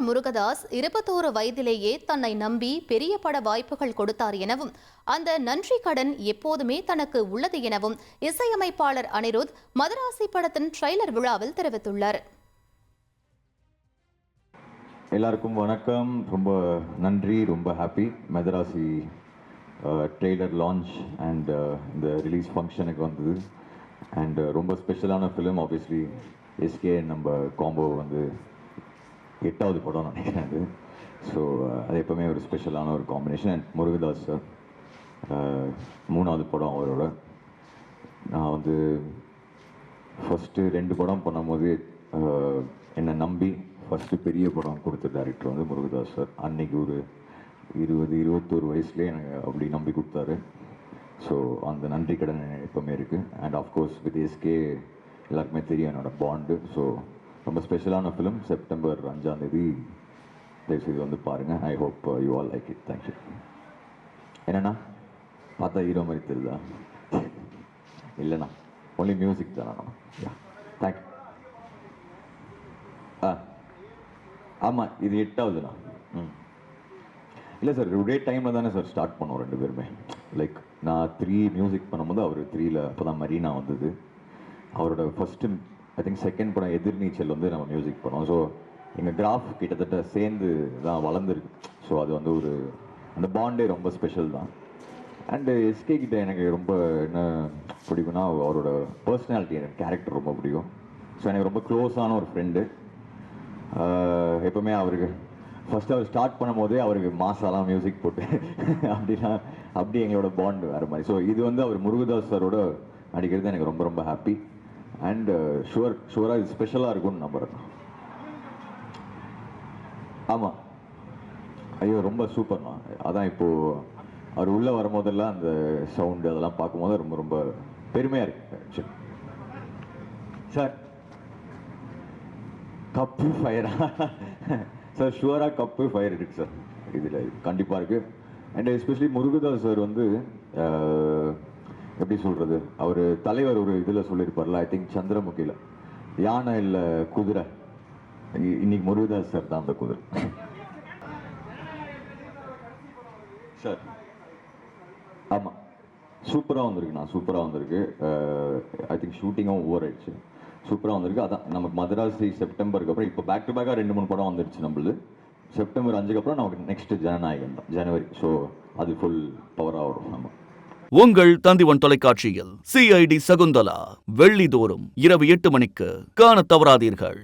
முருகதாஸ் 21 வயதிலேயே தன்னை நம்பி பெரிய பட வாய்ப்புகள் கொடுத்தார் எனவும் அந்த நன்றி கடன் எப்போதுமே தனக்கு உள்ளது எனவும் இசையமைப்பாளர் அனிருத் மதராசி படத்தின் ட்ரெய்லர் விழாவில் தெரிவித்துள்ளார். எல்லாருக்கும் வணக்கம். ரொம்ப நன்றி. ரொம்ப happy. Madrasi trailer launch and இந்த ரிலீஸ் ஃபங்க்ஷனுக்கு வந்தது. அண்ட் ரொம்ப ஸ்பெஷலான ஃபிலிம். ஆப்வியஸ்லி எஸ்கே நம்ம காம்போ வந்து 8வது படம் நினைக்கிறேன் அது. ஸோ அது எப்போவுமே ஒரு ஸ்பெஷலான ஒரு காம்பினேஷன். அண்ட் முருகதாஸ் சார் 3வது படம் அவரோட. நான் வந்து ஃபஸ்ட்டு 2 படம் பண்ணும்போது என்னை நம்பி ஃபஸ்ட்டு பெரிய படம் கொடுத்த டைரக்டர் வந்து முருகதாஸ் சார். அன்னைக்கு ஒரு 21 வயசுலேயே எனக்கு அப்படி நம்பி கொடுத்தாரு. ஸோ அந்த நன்றி கடன் எப்போவுமே இருக்குது. அண்ட் ஆஃப்கோர்ஸ் வித் எஸ்கே எல்லாருக்குமே தெரியும் என்னோடய பாண்டு. ஸோ ரொம்ப ஸ்பெஷலான ஃபிலிம். செப்டம்பர் 5ஆம் தேதி தயவுசெய்து வந்து பாருங்கள். I hope you all like it. Thank you. என்னண்ணா பார்த்தா ஹீரோ மாதிரி தெரியுதா? இல்லைண்ணா, ஒன்லி மியூசிக் தானண்ணா. தேங்க்யூ. ஆமாம், இது 8வதுண்ணா. இல்லை சார், ஒரே டைமில் தானே சார் ஸ்டார்ட் பண்ணோம் 2 பேருமே. லைக் நான் 3 மியூசிக் பண்ணும்போது அவர் 3ல் அப்போ தான் மரீனா வந்தது. அவரோட ஃபஸ்ட்டு ஐ திங்க் செகண்ட் படம் எதிர்நீச்சல் வந்து நம்ம மியூசிக் பண்ணோம். ஸோ எங்கள் கிராஃப் கிட்டத்தட்ட சேர்ந்து தான் வளர்ந்துருக்கு. ஸோ அது வந்து ஒரு அந்த பாண்டே ரொம்ப ஸ்பெஷல் தான். அண்டு எஸ்கே கிட்ட எனக்கு ரொம்ப என்ன பிடிக்கும்னா அவரோட பர்சனாலிட்டி, எனக்கு கேரக்டர் ரொம்ப பிடிக்கும். ஸோ எனக்கு ரொம்ப க்ளோஸான ஒரு ஃப்ரெண்டு. எப்போவுமே அவருக்கு ஃபஸ்ட்டு அவர் ஸ்டார்ட் பண்ணும் போதே அவருக்கு மாசாலாம் மியூசிக் போட்டு அப்படி எங்களோட பாண்ட் வேறு மாதிரி. ஸோ இது வந்து அவர் முருகதாஸ் சாரோட நடிக்கிறது எனக்கு ரொம்ப ரொம்ப ஹாப்பி. அண்டு ஷுவராக இது ஸ்பெஷலாக இருக்கும்னு நம்புறேன். ஆமாம், ஐயோ ரொம்ப சூப்பர்ண்ணா. அதான் இப்போது அவர் உள்ளே வரும்போதெல்லாம் அந்த சவுண்டு அதெல்லாம் பார்க்கும்போது ரொம்ப ரொம்ப பெருமையாக இருக்கு. சார் கப்பு ஃபயரா? சார் ஷுவராக கப்பு ஃபயர் இருக்குது சார், இதில் கண்டிப்பாக இருக்குது. அண்ட் எஸ்பெஷலி முருகதாஸ் சார் வந்து எப்படி சொல்கிறது, அவர் தலைவர் ஒரு இதில் சொல்லியிருப்பார்ல, ஐ திங்க் சந்திரமுகியில், யானை இல்லை குதிரை, இன்னைக்கு முருகதாஸ் சார் தான் அந்த குதிரை. சார் ஆமாம், சூப்பராக வந்திருக்குண்ணா, சூப்பராக வந்திருக்கு. ஐ திங்க் ஷூட்டிங்கும் ஓவர் ஆயிடுச்சு, சூப்பராக வந்திருக்கு. அதான் நமக்கு மதராசி செப்டம்பருக்கு அப்புறம் இப்போ பேக் டு பேக்காக 2-3 படம் வந்துடுச்சு நம்மளுது. செப்டம்பர் 5க்கு அப்புறம் நமக்கு நெக்ஸ்ட் ஜனநாயகன் தான், ஜனவரி. ஸோ அது ஃபுல் பவராக வரும். நம்ம உங்கள் தந்திவன் தொலைக்காட்சியில் CID சகுந்தலா வெள்ளிதோறும் இரவு 8 மணிக்கு காணத் தவறாதீர்கள்.